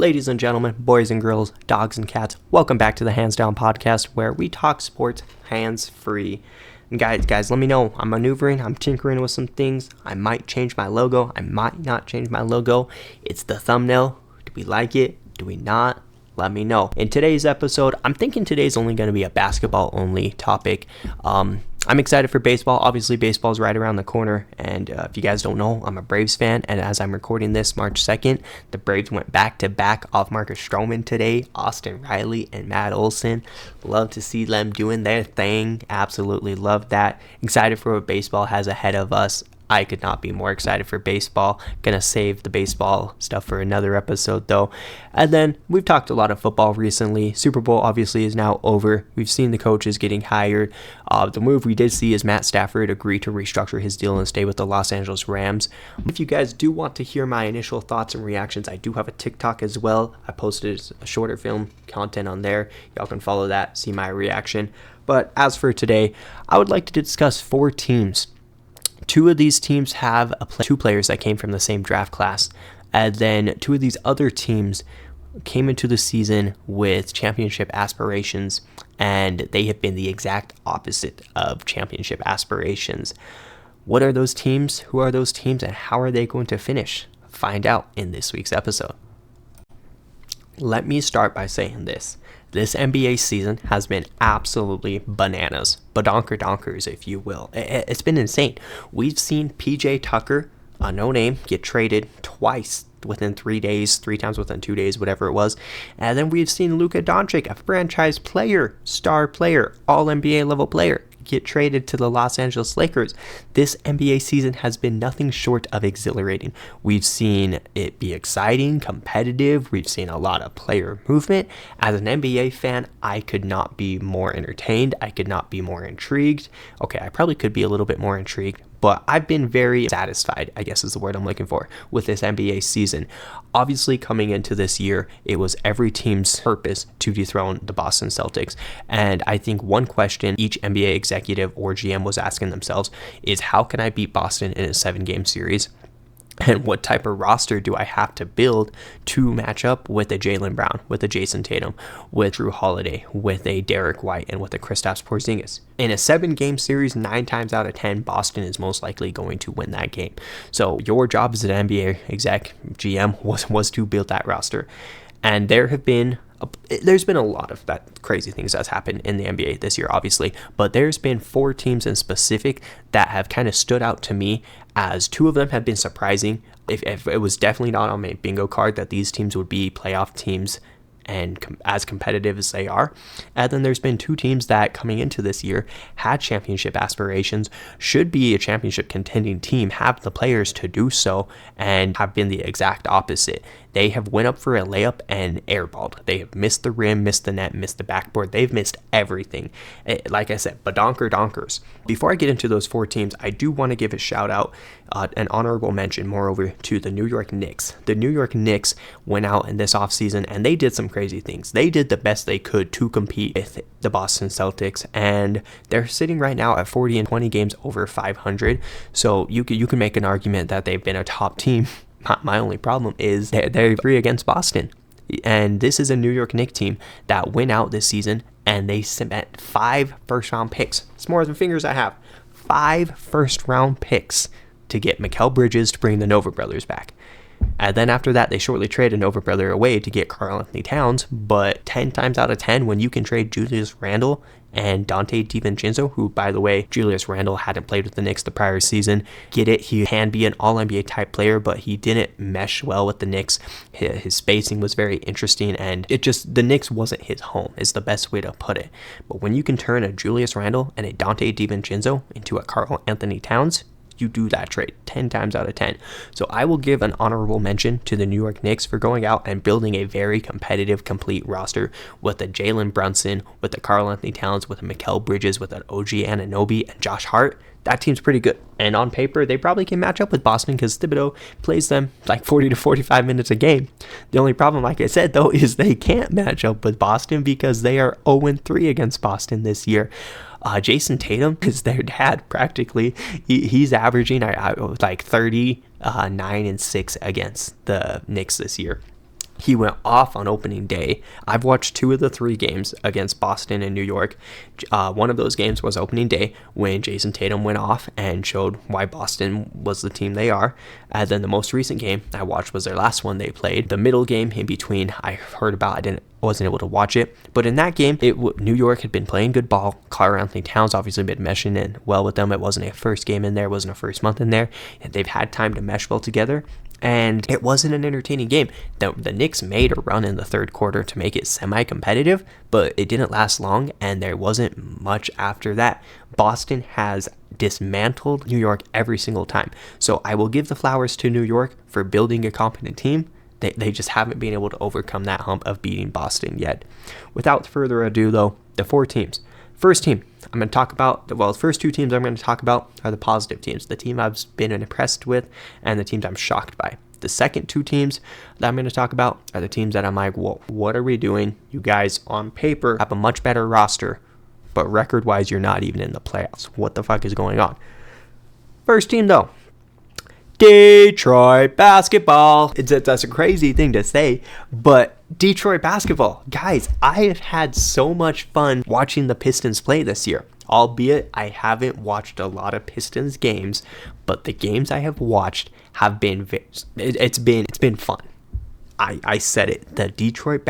Ladies and gentlemen, boys and girls, dogs and cats, welcome back to the Hands Down Podcast, where we talk sports hands-free. And guys, let me know. I'm maneuvering, I'm tinkering with some things. I might change my logo, I might not change my logo. It's the thumbnail. Do we like it? Do we not? Let me know. In today's episode, I'm thinking today's only going to be a basketball-only topic. I'm excited for baseball. Obviously, baseball's right around the corner, and if you guys don't know, I'm a Braves fan, and as I'm recording this March 2nd, the Braves went back-to-back off Marcus Stroman today, Austin Riley and Matt Olson. Love to see them doing their thing. Absolutely love that. Excited for what baseball has ahead of us. I could not be more excited for baseball. Gonna save the baseball stuff for another episode though. And then we've talked a lot of football recently. Super Bowl obviously is now over. We've seen the coaches getting hired. The move we did see is Matt Stafford agree to restructure his deal and stay with the Los Angeles Rams. If you guys do want to hear my initial thoughts and reactions, I do have a TikTok as well. I posted a shorter film content on there. Y'all can follow that, see my reaction. But as for today, I would like to discuss 4 teams. 2 of these teams have two players that came from the same draft class, and then 2 of these other teams came into the season with championship aspirations, and they have been the exact opposite of championship aspirations. What are those teams? Who are those teams? And how are they going to finish? Find out in this week's episode. Let me start by saying this. This NBA season has been absolutely bananas. Badonkers, if you will. It's been insane. We've seen PJ Tucker, a no name, get traded twice within 3 days, 3 times within 2 days, whatever it was. And then we've seen Luka Doncic, a franchise player, star player, all NBA level player, get traded to the Los Angeles Lakers. This NBA season has been nothing short of exhilarating. We've seen it be exciting, competitive. We've seen a lot of player movement. As an NBA fan, I could not be more entertained. I could not be more intrigued. Okay, I probably could be a little bit more intrigued, but I've been very satisfied, I guess is the word I'm looking for, with this NBA season. Obviously, coming into this year, it was every team's purpose to dethrone the Boston Celtics. And I think one question each NBA executive or GM was asking themselves is, how can I beat Boston in a 7-game series? And what type of roster do I have to build to match up with a Jaylen Brown, with a Jason Tatum, with Drew Holiday, with a Derek White, and with a Kristaps Porzingis? In a 7-game series, 9 times out of 10, Boston is most likely going to win that game. So your job as an NBA exec, GM, was to build that roster. And there's been a lot of that crazy things that's happened in the NBA this year, obviously, but there's been 4 teams in specific that have kind of stood out to me, as 2 of them have been surprising. If it was definitely not on my bingo card that these teams would be playoff teams and as competitive as they are. And then there's been 2 teams that coming into this year had championship aspirations, should be a championship contending team, have the players to do so, and have been the exact opposite. They have went up for a layup and airballed. They have missed the rim, missed the net, missed the backboard. They've missed everything. Like I said, badonkers. Before I get into those 4 teams, I do want to give a shout out, an honorable mention, moreover, to the New York Knicks. The New York Knicks went out in this offseason and they did some crazy things. They did the best they could to compete with the Boston Celtics, and they're sitting right now at 40 and 20 games over 500. So you can make an argument that they've been a top team. My only problem is they're 3 against Boston. And this is a New York Knicks team that went out this season and they spent 5 first-round picks. It's more than fingers I have. 5 first-round picks to get Mikal Bridges to bring the Nova brothers back. And then after that, they shortly traded Nova brother away to get Karl-Anthony Towns. But 10 times out of 10, when you can trade Julius Randle and Dante DiVincenzo, who, by the way, Julius Randle hadn't played with the Knicks the prior season. Get it, he can be an all-NBA type player, but he didn't mesh well with the Knicks. His spacing was very interesting, and the Knicks wasn't his home, is the best way to put it. But when you can turn a Julius Randle and a Dante DiVincenzo into a Karl-Anthony Towns, you do that trade 10 times out of 10. So I will give an honorable mention to the New York Knicks for going out and building a very competitive, complete roster with a Jalen Brunson, with a Karl-Anthony Towns, with a Mikal Bridges, with an OG Anunoby, and Josh Hart. That team's pretty good. And on paper, they probably can match up with Boston because Thibodeau plays them like 40 to 45 minutes a game. The only problem, like I said, though, is they can't match up with Boston because they are 0-3 against Boston this year. Jason Tatum is their dad practically. He's averaging like 39 and 6 against the Knicks this year. He went off on opening day. I've watched 2 of the 3 games against Boston and New York. One of those games was opening day when Jason Tatum went off and showed why Boston was the team they are. And then the most recent game I watched was their last one they played. The middle game in between, I heard about. I wasn't able to watch it. But in that game, New York had been playing good ball. Karl-Anthony Towns obviously been meshing in well with them. It wasn't a first game in there. It wasn't a first month in there. They've had time to mesh well together. And it wasn't an entertaining game. The Knicks made a run in the third quarter to make it semi-competitive, but it didn't last long, and there wasn't much after that. Boston has dismantled New York every single time. So I will give the flowers to New York for building a competent team. They just haven't been able to overcome that hump of beating Boston yet. Without further ado, though, the 4 teams. First team I'm going to talk about, the first 2 teams I'm going to talk about are the positive teams, the team I've been impressed with and the teams I'm shocked by. The second 2 teams that I'm going to talk about are the teams that I'm like, whoa, what are we doing? You guys on paper have a much better roster, but record-wise, you're not even in the playoffs. What the fuck is going on? First team, though. Detroit basketball. That's a crazy thing to say, but Detroit basketball. Guys, I have had so much fun watching the Pistons play this year. Albeit I haven't watched a lot of Pistons games, but the games I have watched have been it's been fun. I said it. The Detroit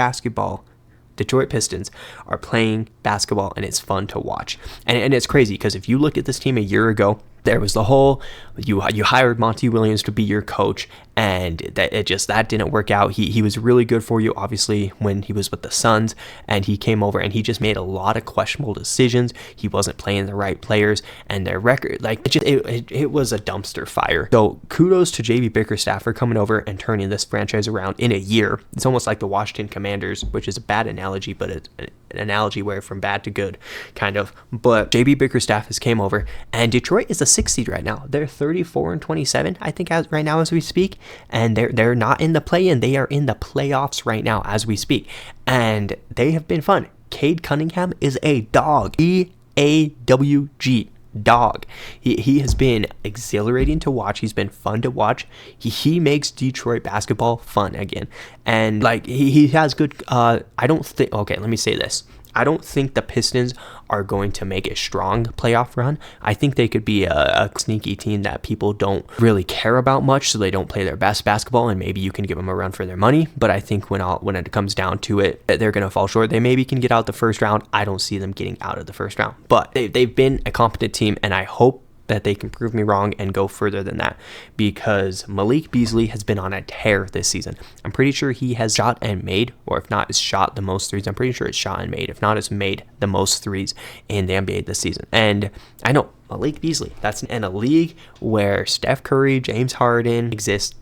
Pistons are playing basketball, and it's fun to watch. And it's crazy because if you look at this team a year ago, there was the whole you hired Monty Williams to be your coach, and that didn't work out. He was really good for you, obviously, when he was with the Suns, and he came over and he just made a lot of questionable decisions. He wasn't playing the right players, and their record, it was a dumpster fire. So kudos to JB Bickerstaff for coming over and turning this franchise around in a year. It's almost like the Washington Commanders, which is a bad analogy, but it's an analogy where from bad to good, kind of. But JB Bickerstaff has came over, and Detroit is the 6th seed right now. They're 34-27, I think, right now as we speak, and they're not in the play-in. They are in the playoffs right now as we speak, and they have been fun. Cade Cunningham is a dog. EAWG. Dog. He has been exhilarating to watch. He's been fun to watch. He makes Detroit basketball fun again, and he has good. Okay, let me say this. I don't think the Pistons are going to make a strong playoff run. I think they could be a sneaky team that people don't really care about much, so they don't play their best basketball, and maybe you can give them a run for their money. But I think when it comes down to it, they're going to fall short. They maybe can get out the first round. I don't see them getting out of the first round. But they've been a competent team, and I hope that they can prove me wrong and go further than that, because Malik Beasley has been on a tear this season. I'm pretty sure he has shot and made, or if not, is shot the most threes. I'm pretty sure it's shot and made. If not, it's made the most threes in the NBA this season. And I know Malik Beasley, that's in a league where Steph Curry, James Harden exist.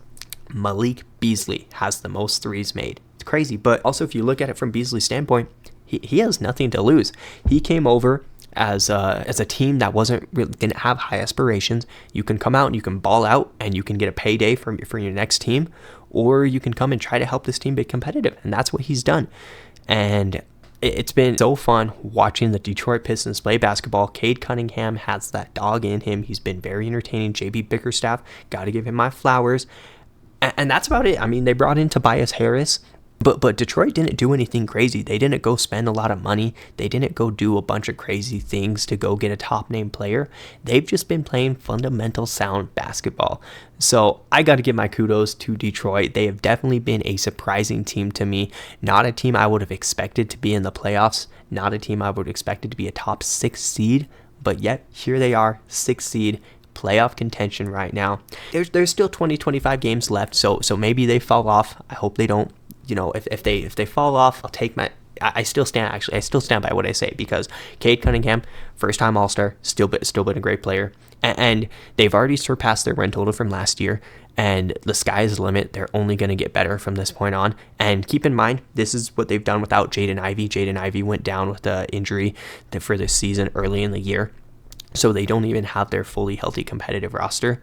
Malik Beasley has the most threes made. It's crazy. But also, if you look at it from Beasley's standpoint, he has nothing to lose. He came over as a team that didn't have high aspirations. You can come out and you can ball out and you can get a payday for your next team, or you can come and try to help this team be competitive, and that's what he's done. And it's been so fun watching the Detroit Pistons play basketball. Cade Cunningham has that dog in him. He's been very entertaining. JB Bickerstaff, got to give him my flowers. And that's about it. I mean, they brought in Tobias Harris, but Detroit didn't do anything crazy. They didn't go spend a lot of money. They didn't go do a bunch of crazy things to go get a top name player. They've just been playing fundamental sound basketball. So I got to give my kudos to Detroit. They have definitely been a surprising team to me. Not a team I would have expected to be in the playoffs. Not a team I would have expected to be a top 6 seed. But yet, here they are, 6th seed. Playoff contention right now. There's still 25 games left, so maybe they fall off. I hope they don't. If they fall off, I'll take I still stand by what I say, because Cade Cunningham, first time All-Star, still been a great player, and they've already surpassed their win total from last year, and the sky is the limit. They're only going to get better from this point on. And keep in mind, this is what they've done without Jaden Ivey. Jaden Ivey went down with the injury for this season early in the year, so they don't even have their fully healthy competitive roster,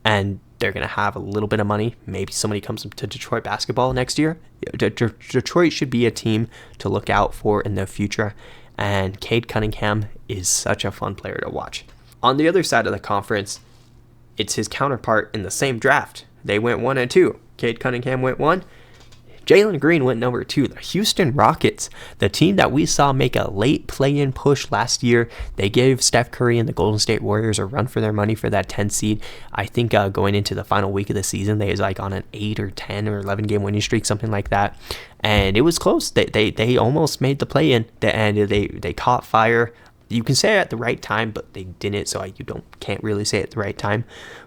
and they're going to have a little bit of money. Maybe somebody comes to Detroit basketball next year. Detroit should be a team to look out for in the future, and Cade Cunningham is such a fun player to watch. On the other side of the conference, it's his counterpart in the same draft. They went 1 and 2. Cade Cunningham went 1. Jalen Green went number 2. The Houston Rockets, the team that we saw make a late play-in push last year. They gave Steph Curry and the Golden State Warriors a run for their money for that 10 seed. I think going into the final week of the season, they was like on an 8 or 10 or 11 game winning streak, something like that. And it was close. They almost made the play-in, and they caught fire. You can say it at the right time, but they didn't, so can't really say it at the right time.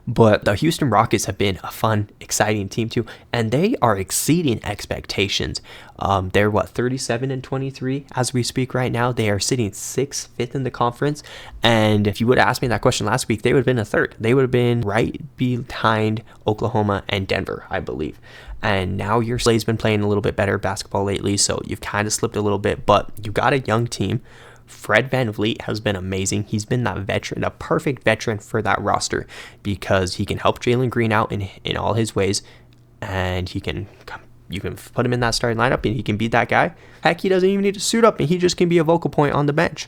But the Houston Rockets have been a fun, exciting team too, and they are exceeding expectations. They're 37-23 as we speak right now. They are sitting 5th in the conference, and if you would have asked me that question last week, they would have been a third. They would have been right behind Oklahoma and Denver, I believe. And now your Slay's been playing a little bit better basketball lately, so you've kind of slipped a little bit, but you got a young team. Fred VanVleet has been amazing. He's been that veteran, a perfect veteran for that roster, because he can help Jalen Green out in all his ways, and you can put him in that starting lineup and he can be that guy. Heck, he doesn't even need to suit up, and he just can be a vocal point on the bench.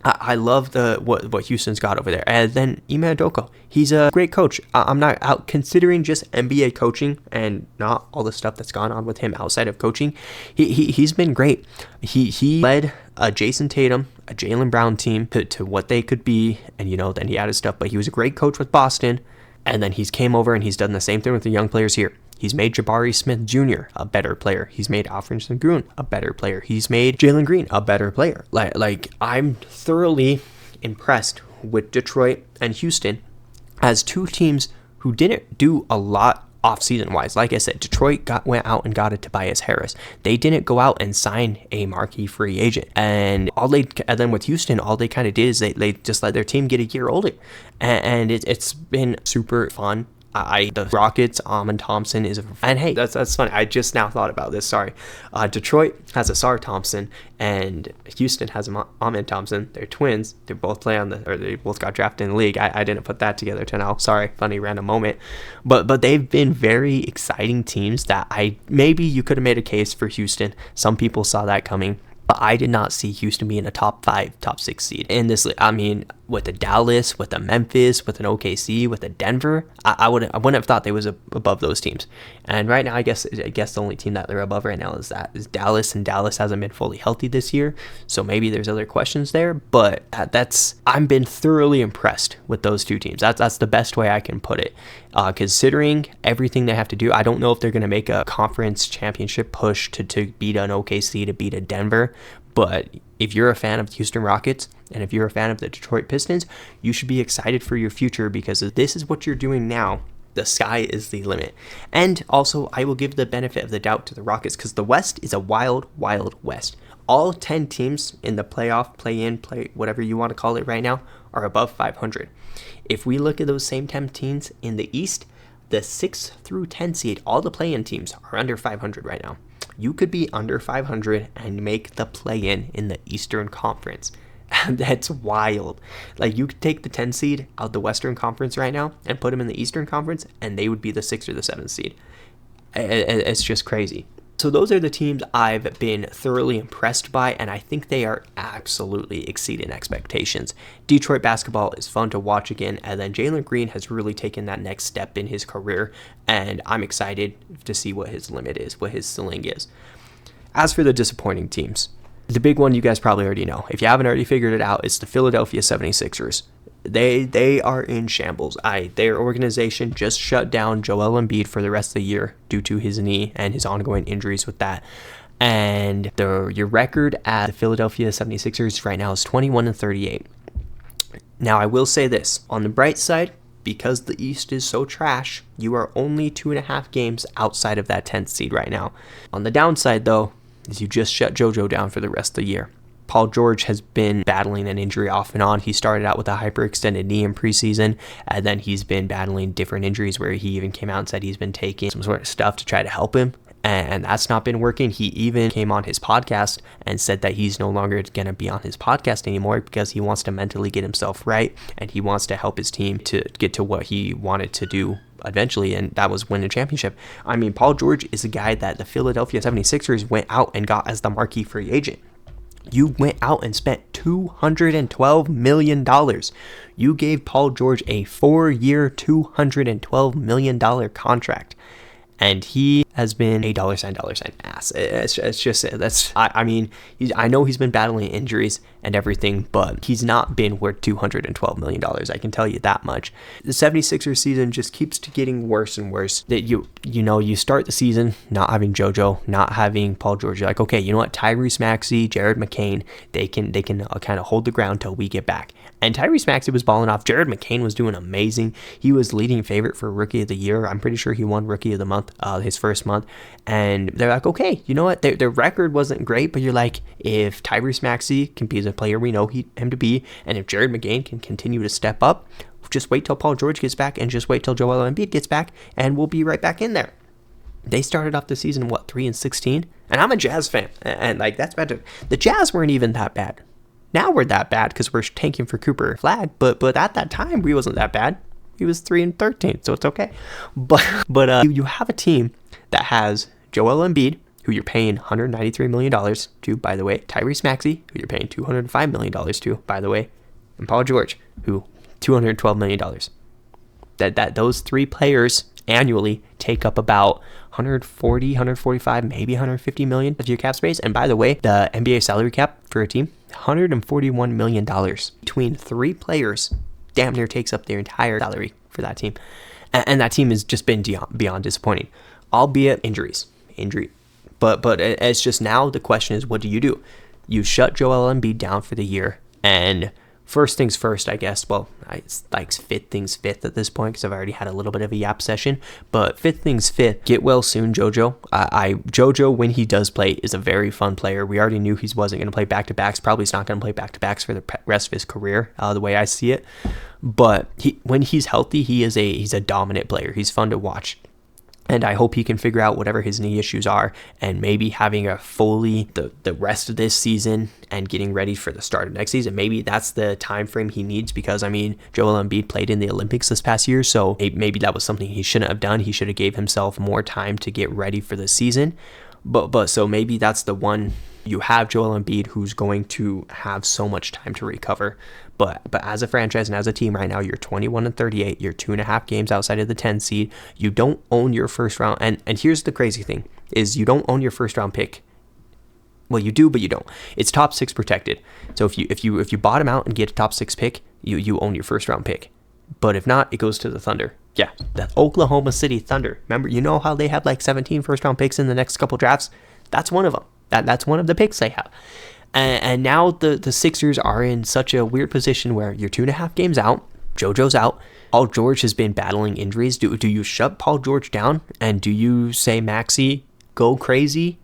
I love what Houston's got over there. And then Ime Udoka, he's a great coach. I'm not out considering just NBA coaching and not all the stuff that's gone on with him outside of coaching. He's been great. He led a Jason Tatum, a Jaylen Brown team to what they could be, and then he added stuff. But he was a great coach with Boston, and then he's came over and he's done the same thing with the young players here. He's made Jabari Smith Jr. a better player. He's made Alfred Sengun a better player. He's made Jalen Green a better player. Like I'm thoroughly impressed with Detroit and Houston as two teams who didn't do a lot off-season wise. Like I said, Detroit went out and got a Tobias Harris. They didn't go out and sign a marquee free agent. And then with Houston, all they kind of did is they just let their team get a year older. And it's been super fun. The Rockets, Amen Thompson and hey, that's funny. I just now thought about this. Sorry. Detroit has Asar Thompson and Houston has Amen Thompson. They're twins. They both they both got drafted in the league. I didn't put that together till now. Sorry. Funny random moment. But they've been very exciting teams that maybe you could have made a case for Houston. Some people saw that coming. But I did not see Houston being a top 5, top 6 seed in this league. I mean, with the Dallas, with the Memphis, with an OKC, with the Denver, I wouldn't have thought they was above those teams. And right now, I guess the only team that they're above right now is Dallas, and Dallas hasn't been fully healthy this year, so maybe there's other questions there. But I've been thoroughly impressed with those two teams. That's the best way I can put it. Considering everything they have to do, I don't know if they're going to make a conference championship push to beat an OKC, to beat a Denver. But if you're a fan of the Houston Rockets and if you're a fan of the Detroit Pistons, you should be excited for your future, because if this is what you're doing now, the sky is the limit. And also, I will give the benefit of the doubt to the Rockets, because the West is a wild, wild West. All 10 teams in the playoff, play-in, whatever you want to call it right now, are above 500. If we look at those same 10 teams in the East, the 6 through 10 seed, all the play-in teams are under 500 right now. You could be under 500 and make the play-in in the Eastern Conference. That's wild. Like, you could take the 10 seed out of the Western Conference right now and put them in the Eastern Conference, and they would be the 6th or the 7th seed. It's just crazy. So those are the teams I've been thoroughly impressed by, and I think they are absolutely exceeding expectations. Detroit basketball is fun to watch again, and then Jalen Green has really taken that next step in his career, and I'm excited to see what his limit is, what his ceiling is. As for the disappointing teams, the big one you guys probably already know. If you haven't already figured it out, it's the Philadelphia 76ers. They are in shambles. Their organization just shut down Joel Embiid for the rest of the year due to his knee and his ongoing injuries with that. And your record at the Philadelphia 76ers right now is 21-38. Now, I will say this. On the bright side, because the East is so trash, you are only 2.5 games outside of that 10th seed right now. On the downside, though, is you just shut JoJo down for the rest of the year. Paul George has been battling an injury off and on. He started out with a hyperextended knee in preseason, and then he's been battling different injuries where he even came out and said he's been taking some sort of stuff to try to help him, and that's not been working. He even came on his podcast and said that he's no longer going to be on his podcast anymore because he wants to mentally get himself right, and he wants to help his team to get to what he wanted to do eventually, and that was win a championship. I mean, Paul George is a guy that the Philadelphia 76ers went out and got as the marquee free agent. You went out and spent $212 million. You gave Paul George a 4-year, $212 million contract. And he has been a $sign ass. It's just that's I mean I know he's been battling injuries and everything, but he's not been worth $212 million. I can tell you that much. The 76ers season just keeps getting worse and worse. That you start the season not having JoJo, not having Paul George. You're like, okay, you know what? Tyrese Maxey, Jared McCain, they can kind of hold the ground till we get back. And Tyrese Maxey was balling off. Jared McCain was doing amazing. He was leading favorite for Rookie of the Year. I'm pretty sure he won Rookie of the Month his first month. And they're like, okay, you know what? Their record wasn't great, but you're like, if Tyrese Maxey can be the player we know him to be, and if Jared McCain can continue to step up, just wait till Paul George gets back and just wait till Joel Embiid gets back, and we'll be right back in there. They started off the season, 3-16? And I'm a Jazz fan, and like that's bad. The Jazz weren't even that bad. Now we're that bad because we're tanking for Cooper Flag, but at that time we wasn't that bad. He was 3-13, so it's okay. But you have a team that has Joel Embiid, who you're paying $193 million to, by the way, Tyrese Maxey, who you're paying $205 million to, by the way, and Paul George, who $212 million. That those three players annually take up about 140, 145, maybe 150 million of your cap space. And by the way, the NBA salary cap for a team, $141 million between three players, damn near takes up their entire salary for that team. And that team has just been beyond disappointing, albeit injury. But it's just now the question is, what do? You shut Joel Embiid down for the year, and first things first, I guess. Well, it's like fifth things fifth at this point because I've already had a little bit of a yap session. But fifth things fifth, get well soon, JoJo. JoJo, when he does play, is a very fun player. We already knew he wasn't going to play back-to-backs. Probably he's not going to play back-to-backs for the rest of his career, the way I see it. But when he's healthy, he's a dominant player. He's fun to watch. And I hope he can figure out whatever his knee issues are, and maybe having a fully the rest of this season and getting ready for the start of next season. Maybe that's the time frame he needs, because I mean, Joel Embiid played in the Olympics this past year, so maybe that was something he shouldn't have done. He should have gave himself more time to get ready for the season. But so maybe that's the one. You have Joel Embiid, who's going to have so much time to recover. But as a franchise and as a team right now, you're 21-38. You're 2.5 games outside of the 10 seed. You don't own your first round. And here's the crazy thing, is you don't own your first round pick. Well, you do, but you don't. It's top 6 protected. So if you bottom out and get a top 6 pick, you own your first round pick. But if not, it goes to the Thunder. Yeah, the Oklahoma City Thunder. Remember, you know how they have like 17 first round picks in the next couple drafts? That's one of them. That's one of the picks they have. And now the Sixers are in such a weird position where you're 2.5 games out. JoJo's out. Paul George has been battling injuries. Do you shut Paul George down, and do you say, Maxey, go crazy,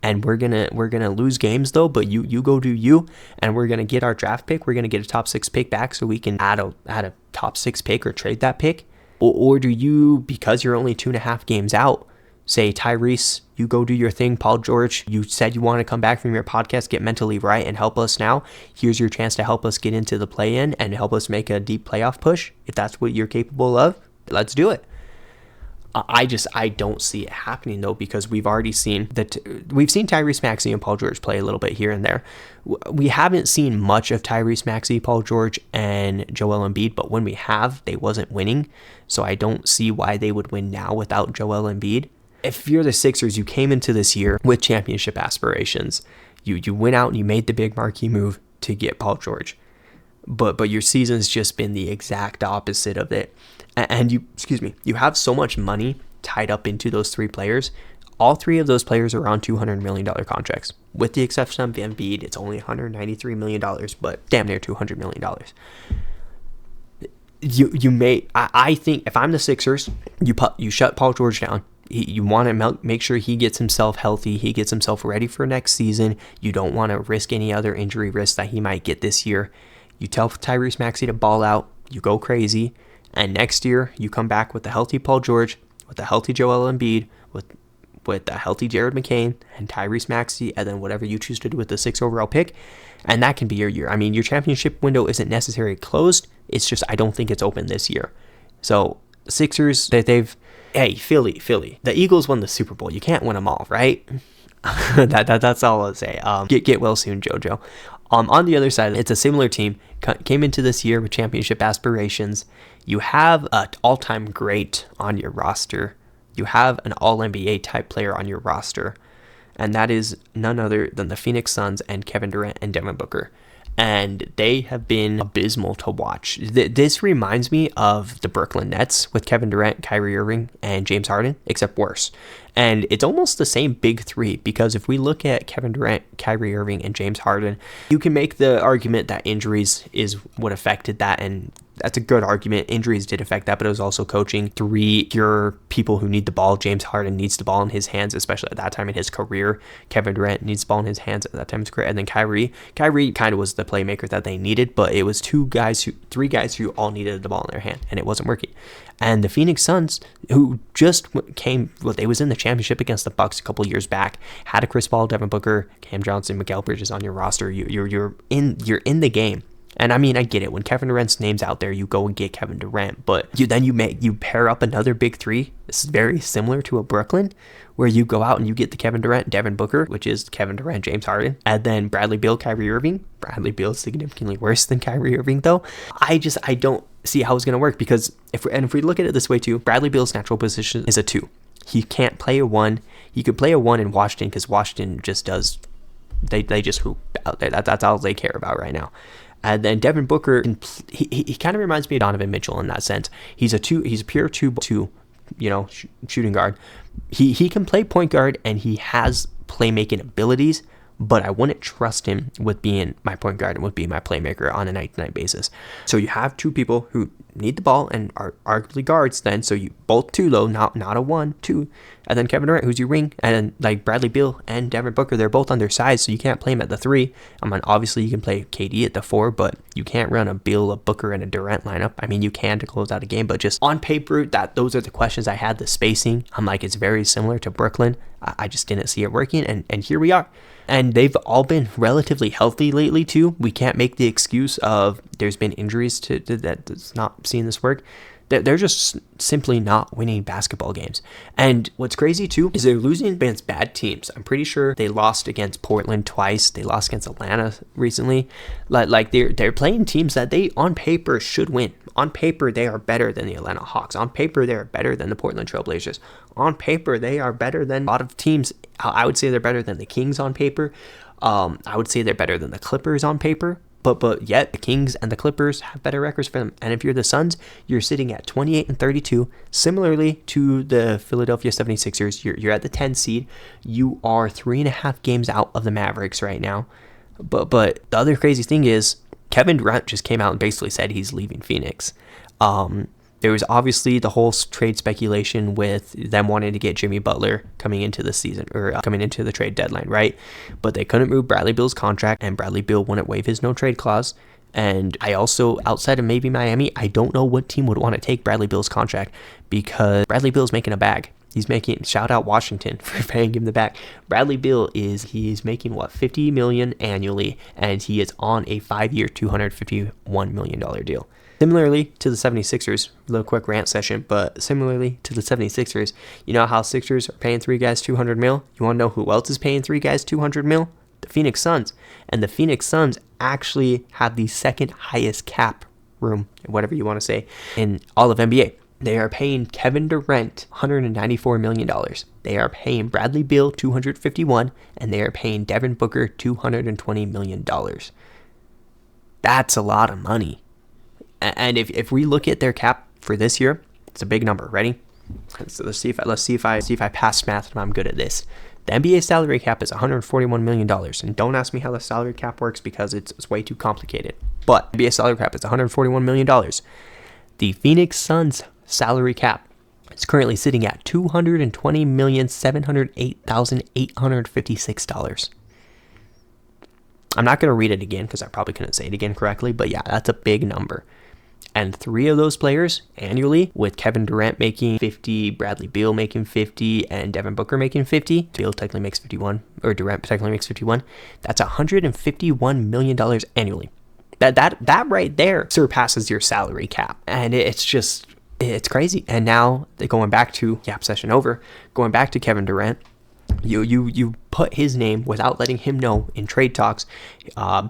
and we're gonna lose games though, but you go do you, and we're gonna get our draft pick. We're gonna get a top 6 pick back so we can add a top 6 pick or trade that pick, or do you, because you're only 2.5 games out, say, Tyrese, you go do your thing. Paul George, you said you want to come back from your podcast, get mentally right, and help us now. Here's your chance to help us get into the play-in and help us make a deep playoff push. If that's what you're capable of, let's do it. I don't see it happening, though, because we've already seen we've seen Tyrese Maxey and Paul George play a little bit here and there. We haven't seen much of Tyrese Maxey, Paul George, and Joel Embiid, but when we have, they wasn't winning. So I don't see why they would win now without Joel Embiid. If you're the Sixers, you came into this year with championship aspirations. You went out and you made the big marquee move to get Paul George. But your season's just been the exact opposite of it. And you have so much money tied up into those three players. All three of those players are on $200 million contracts. With the exception of Embiid, it's only $193 million, but damn near $200 million. I think if I'm the Sixers, you shut Paul George down. You want to make sure he gets himself healthy. He gets himself ready for next season. You don't want to risk any other injury risks that he might get this year. You tell Tyrese Maxey to ball out. You go crazy. And next year, you come back with a healthy Paul George, with a healthy Joel Embiid, with a healthy Jared McCain and Tyrese Maxey, and then whatever you choose to do with the 6th overall pick. And that can be your year. I mean, your championship window isn't necessarily closed. It's just I don't think it's open this year. So the Sixers, hey, Philly. The Eagles won the Super Bowl. You can't win them all, right? That's all I'll say. Get well soon, JoJo. On the other side, it's a similar team. Came into this year with championship aspirations. You have an all-time great on your roster, you have an all-NBA type player on your roster, and that is none other than the Phoenix Suns and Kevin Durant and Devin Booker. And they have been abysmal to watch. This reminds me of the Brooklyn Nets with Kevin Durant, Kyrie Irving, and James Harden, except worse. And it's almost the same big three, because if we look at Kevin Durant, Kyrie Irving, and James Harden, you can make the argument that injuries is what affected that, and that's a good argument. Injuries did affect that, but it was also coaching. 3 pure people who need the ball. James Harden needs the ball in his hands, especially at that time in his career. Kevin Durant needs the ball in his hands at that time in his career. And then Kyrie kind of was the playmaker that they needed, but it was 3 guys who all needed the ball in their hand, and it wasn't working. And the Phoenix Suns, who just they was in the championship against the Bucks a couple years back, had a Chris Paul, Devin Booker, Cam Johnson, Mikal Bridges on your roster. You're in the game. And I mean, I get it. When Kevin Durant's name's out there, you go and get Kevin Durant. But you pair up another big three. This is very similar to a Brooklyn, where you go out and you get the Kevin Durant, Devin Booker, which is Kevin Durant, James Harden, and then Bradley Beal, Kyrie Irving. Bradley Beal is significantly worse than Kyrie Irving, though. I don't see how it's going to work, because if we look at it this way too, Bradley Beal's natural position is a 2. He can't play a 1. He could play a 1 in Washington, because Washington just does. They just hoop out there. That's all they care about right now. And then Devin Booker, he kind of reminds me of Donovan Mitchell in that sense. He's a 2. He's a pure 2, shooting guard. He can play point guard, and he has playmaking abilities, but I wouldn't trust him with being my point guard and with being my playmaker on a night-to-night basis. So you have 2 people who need the ball and are arguably guards then. So you both 2 though, not a 1, 2. And then Kevin Durant, who's your wing, and then like Bradley Beal and Devin Booker, they're both undersized, so you can't play them at the 3. I mean, obviously you can play KD at the 4, but you can't run a Beal, a Booker, and a Durant lineup. I mean, you can to close out a game, but just on paper, those are the questions I had. The spacing, I'm like, it's very similar to Brooklyn. I just didn't see it working, and here we are. And they've all been relatively healthy lately too. We can't make the excuse of there's been injuries to that's not seeing this work. They're just simply not winning basketball games. And what's crazy too is they're losing against bad teams. I'm pretty sure they lost against Portland twice. They lost against Atlanta recently. Like they're playing teams that they on paper should win. On paper, they are better than the Atlanta Hawks. On paper, they are better than the Portland Trail Blazers. On paper, they are better than a lot of teams. I would say they're better than the Kings on paper. I would say they're better than the Clippers on paper. But yet the Kings and the Clippers have better records for them. And if you're the Suns, you're sitting at 28-32. Similarly to the Philadelphia 76ers, you're at the 10 seed. You are 3.5 games out of the Mavericks right now. But the other crazy thing is Kevin Durant just came out and basically said he's leaving Phoenix. There was obviously the whole trade speculation with them wanting to get Jimmy Butler coming into the season, or coming into the trade deadline, right? But they couldn't move Bradley Beal's contract, and Bradley Beal wouldn't waive his no trade clause. And I also, outside of maybe Miami, I don't know what team would want to take Bradley Beal's contract, because Bradley Beal's making a bag. He's making, shout out Washington for paying him the back. Bradley Beal he's making $50 million annually, and he is on a 5-year, $251 million deal. Similarly to the 76ers, a little quick rant session, but similarly to the 76ers, you know how Sixers are paying 3 guys $200 million? You want to know who else is paying 3 guys $200 million? The Phoenix Suns. And the Phoenix Suns actually have the second highest cap room, whatever you want to say, in all of NBA. They are paying Kevin Durant $194 million. They are paying Bradley Beal $251 million, and they are paying Devin Booker $220 million. That's a lot of money. And if we look at their cap for this year, it's a big number. Ready? So let's see if I pass math and I'm good at this. The NBA salary cap is $141 million. And don't ask me how the salary cap works, because it's way too complicated. But NBA salary cap is $141 million. The Phoenix Suns salary cap is currently sitting at $220,708,856. I'm not going to read it again because I probably couldn't say it again correctly. But yeah, that's a big number. And 3 of those players annually, with Kevin Durant making 50, Bradley Beal making 50, and Devin Booker making 50. Beal technically makes 51, or Durant technically makes 51. That's $151 million annually. That right there surpasses your salary cap. And it's crazy. And now, going back to cap session over, going back to Kevin Durant, You put his name without letting him know in trade talks.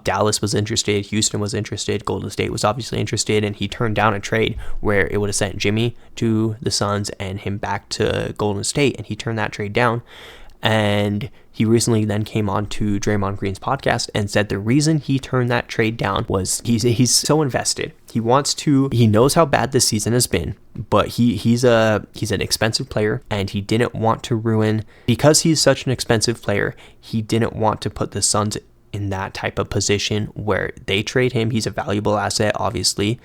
Dallas was interested, Houston was interested, Golden State was obviously interested, and he turned down a trade where it would have sent Jimmy to the Suns and him back to Golden State, and he turned that trade down. And he recently then came on to Draymond Green's podcast and said the reason he turned that trade down was he's so invested. He knows how bad this season has been, but he's an expensive player, and he didn't want to ruin, because he's such an expensive player, he didn't want to put the Suns in that type of position where they trade him. He's a valuable asset, obviously,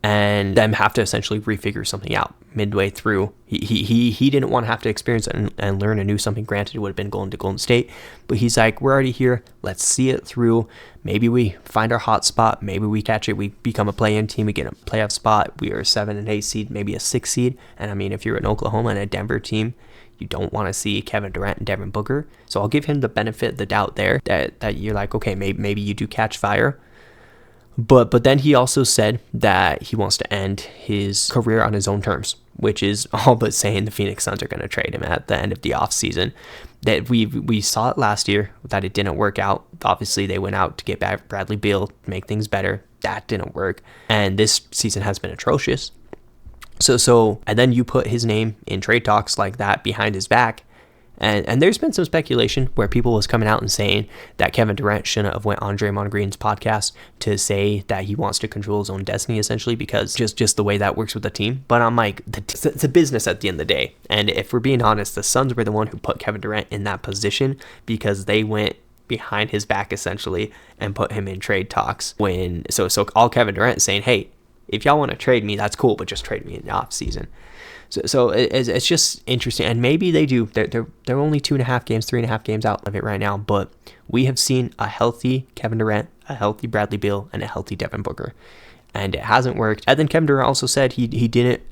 and them have to essentially refigure something out midway through. He didn't want to have to experience and learn a new something. Granted, it would have been going to Golden State, but he's like, we're already here. Let's see it through. Maybe we find our hot spot. Maybe we catch it. We become a play-in team. We get a playoff spot. We are a 7 and 8 seed, maybe a 6 seed. And I mean, if you're an Oklahoma and a Denver team, you don't want to see Kevin Durant and Devin Booker. So I'll give him the benefit of the doubt there that you're like, okay, maybe you do catch fire. But then he also said that he wants to end his career on his own terms, which is all but saying the Phoenix Suns are going to trade him at the end of the offseason. That we saw it last year that it didn't work out. Obviously, they went out to get back Bradley Beal, make things better. That didn't work. And this season has been atrocious. And then you put his name in trade talks like that behind his back. And there's been some speculation where people was coming out and saying that Kevin Durant shouldn't have went on Draymond Green's podcast to say that he wants to control his own destiny, essentially, because just the way that works with the team. But I'm like, it's a business at the end of the day. And if we're being honest, the Suns were the one who put Kevin Durant in that position because they went behind his back, essentially, and put him in trade talks. So all Kevin Durant is saying, hey, if y'all want to trade me, that's cool, but just trade me in the off season. So it's just interesting, and maybe they do. They're only 3.5 games out of it right now, but we have seen a healthy Kevin Durant, a healthy Bradley Beal, and a healthy Devin Booker, and it hasn't worked. And then Kevin Durant also said he didn't.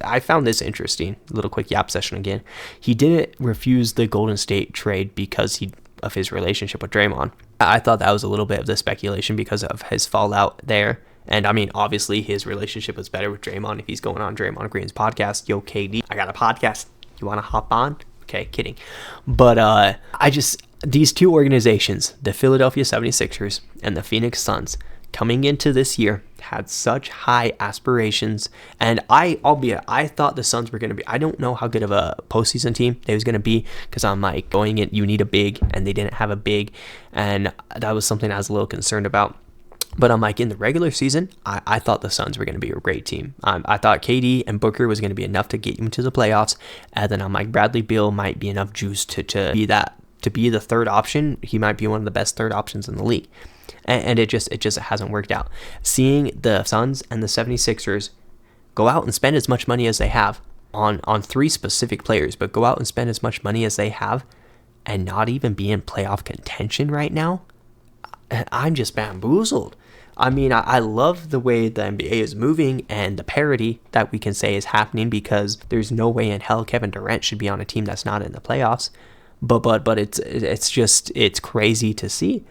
I found this interesting. A little quick yap session again. He didn't refuse the Golden State trade because of his relationship with Draymond. I thought that was a little bit of the speculation because of his fallout there. And I mean, obviously, his relationship was better with Draymond if he's going on Draymond Green's podcast. Yo, KD, I got a podcast. You want to hop on? Okay, kidding. But these two organizations, the Philadelphia 76ers and the Phoenix Suns, coming into this year, had such high aspirations. And I thought the Suns were going to be, I don't know how good of a postseason team they was going to be, because I'm like, going in, you need a big, and they didn't have a big. And that was something I was a little concerned about. But I'm like, in the regular season, I thought the Suns were going to be a great team. I thought KD and Booker was going to be enough to get you into the playoffs. And then I'm like, Bradley Beal might be enough juice to be the third option. He might be one of the best third options in the league. And it just hasn't worked out. Seeing the Suns and the 76ers go out and spend as much money as they have on three specific players, but go out and spend as much money as they have and not even be in playoff contention right now, I'm just bamboozled. I mean, I love the way the NBA is moving and the parity that we can say is happening, because there's no way in hell Kevin Durant should be on a team that's not in the playoffs. But it's crazy to see.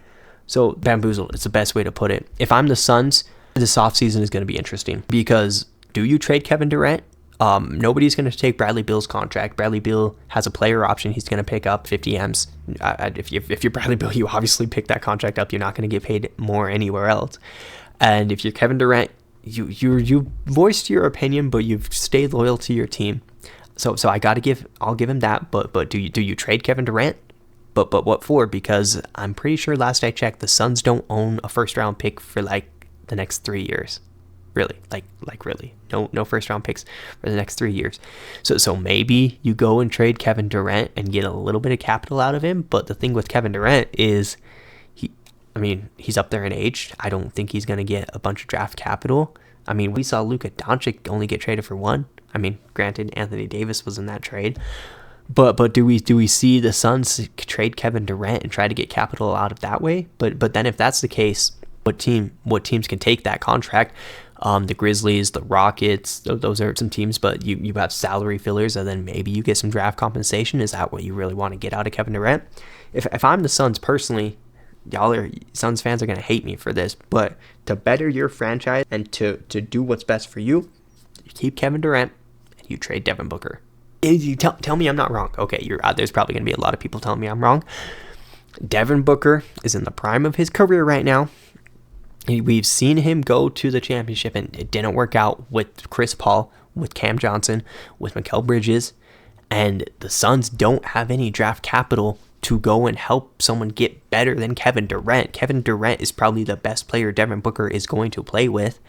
So bamboozled, it's the best way to put it. If I'm the Suns, this offseason is going to be interesting, because do you trade Kevin Durant? Nobody's going to take Bradley Beal's contract. Bradley Beal has a player option. He's going to pick up 50 M's. If you're Bradley Beal, you obviously pick that contract up. You're not going to get paid more anywhere else. And if you're Kevin Durant, you voiced your opinion, but you've stayed loyal to your team. So I'll give him that. But do you trade Kevin Durant? But what for? Because I'm pretty sure last I checked, the Suns don't own a first round pick for like the next 3 years. Really, like really, no first round picks for the next 3 years. So maybe you go and trade Kevin Durant and get a little bit of capital out of him. But the thing with Kevin Durant is he's up there in age. I don't think he's gonna get a bunch of draft capital. I mean, we saw Luka Doncic only get traded for one. I mean, granted, Anthony Davis was in that trade. But do we see the Suns trade Kevin Durant and try to get capital out of that way? But then if that's the case, what teams can take that contract? The Grizzlies, the Rockets, those are some teams, but you have salary fillers, and then maybe you get some draft compensation. Is that what you really want to get out of Kevin Durant? If I'm the Suns personally, Suns fans are going to hate me for this, but to better your franchise and to do what's best for you, you keep Kevin Durant and you trade Devin Booker. You tell me I'm not wrong. Okay, there's probably going to be a lot of people telling me I'm wrong. Devin Booker is in the prime of his career right now. We've seen him go to the championship, and it didn't work out with Chris Paul, with Cam Johnson, with Mikal Bridges, and the Suns don't have any draft capital to go and help someone get better than Kevin Durant. Kevin Durant is probably the best player Devin Booker is going to play with.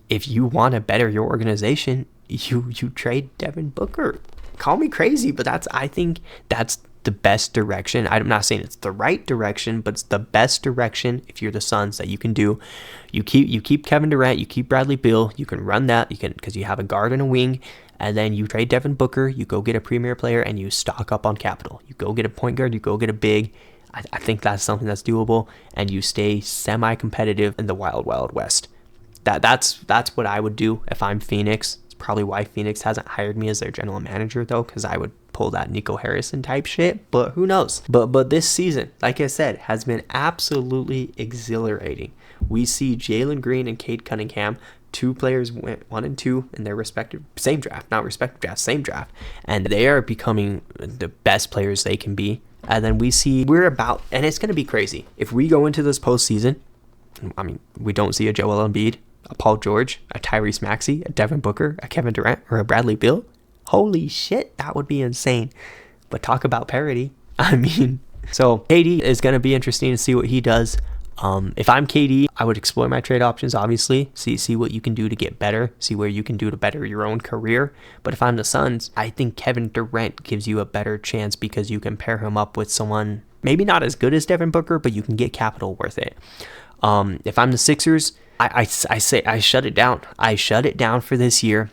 If you want to better your organization, you trade Devin Booker. Call me crazy, but I think that's the best direction. I'm not saying it's the right direction, but it's the best direction if you're the Suns that you can do. You keep Kevin Durant, you keep Bradley Beal, you can run that, because you have a guard and a wing, and then you trade Devin Booker, you go get a premier player, and you stock up on capital. You go get a point guard, you go get a big. I think that's something that's doable, and you stay semi-competitive in the wild, wild west. That's what I would do if I'm Phoenix. It's probably why Phoenix hasn't hired me as their general manager, though, because I would pull that Nico Harrison type shit, but who knows. But this season, like I said, has been absolutely exhilarating. We see Jalen Green and Cade Cunningham, two players went 1 and 2 in their respective same draft, and they are becoming the best players they can be. And then we see and it's going to be crazy if we go into this postseason. I mean, we don't see a Joel Embiid, a Paul George, a Tyrese Maxey, a Devin Booker, a Kevin Durant, or a Bradley Beal. Holy shit, that would be insane. But talk about parity. I mean, so KD is going to be interesting to see what he does. If I'm KD, I would explore my trade options, obviously. See what you can do to get better. See where you can do to better your own career. But if I'm the Suns, I think Kevin Durant gives you a better chance because you can pair him up with someone maybe not as good as Devin Booker, but you can get capital worth it. If I'm the Sixers, I say I shut it down. I shut it down for this year.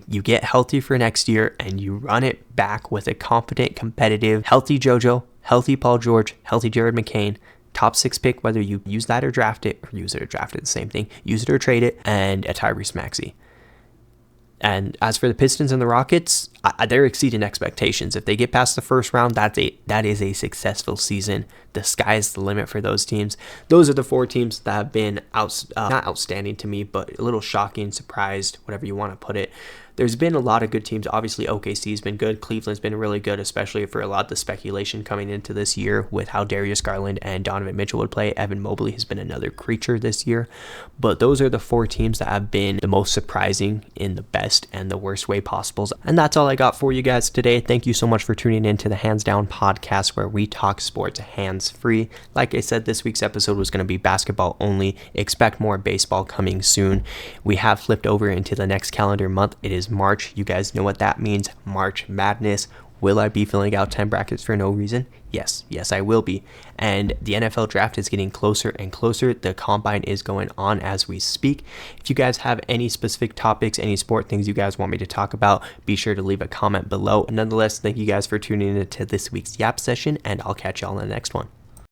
You get healthy for next year, and you run it back with a competent, competitive, healthy JoJo, healthy Paul George, healthy Jared McCain, top 6 pick, whether you use that or draft it, or use it or draft it, the same thing, use it or trade it, and a Tyrese Maxey. And as for the Pistons and the Rockets, they're exceeding expectations. If they get past the first round, that is a successful season. The sky is the limit for those teams. Those are the 4 teams that have been not outstanding to me, but a little shocking, surprised, whatever you want to put it. There's been a lot of good teams. Obviously, OKC's been good. Cleveland's been really good, especially for a lot of the speculation coming into this year with how Darius Garland and Donovan Mitchell would play. Evan Mobley has been another creature this year. But those are the 4 teams that have been the most surprising in the best and the worst way possible. And that's all I got for you guys today. Thank you so much for tuning in to the Hands Down podcast, where we talk sports hands-free. Like I said, this week's episode was going to be basketball only. Expect more baseball coming soon. We have flipped over into the next calendar month. It is March. You guys know what that means. March Madness. Will I be filling out 10 brackets for no reason? Yes, I will be. And the NFL draft is getting closer and closer. The combine is going on as we speak. If you guys have any specific topics, any sport things you guys want me to talk about, be sure to leave a comment below. Nonetheless, thank you guys for tuning in to this week's Yap session, and I'll catch y'all in the next one.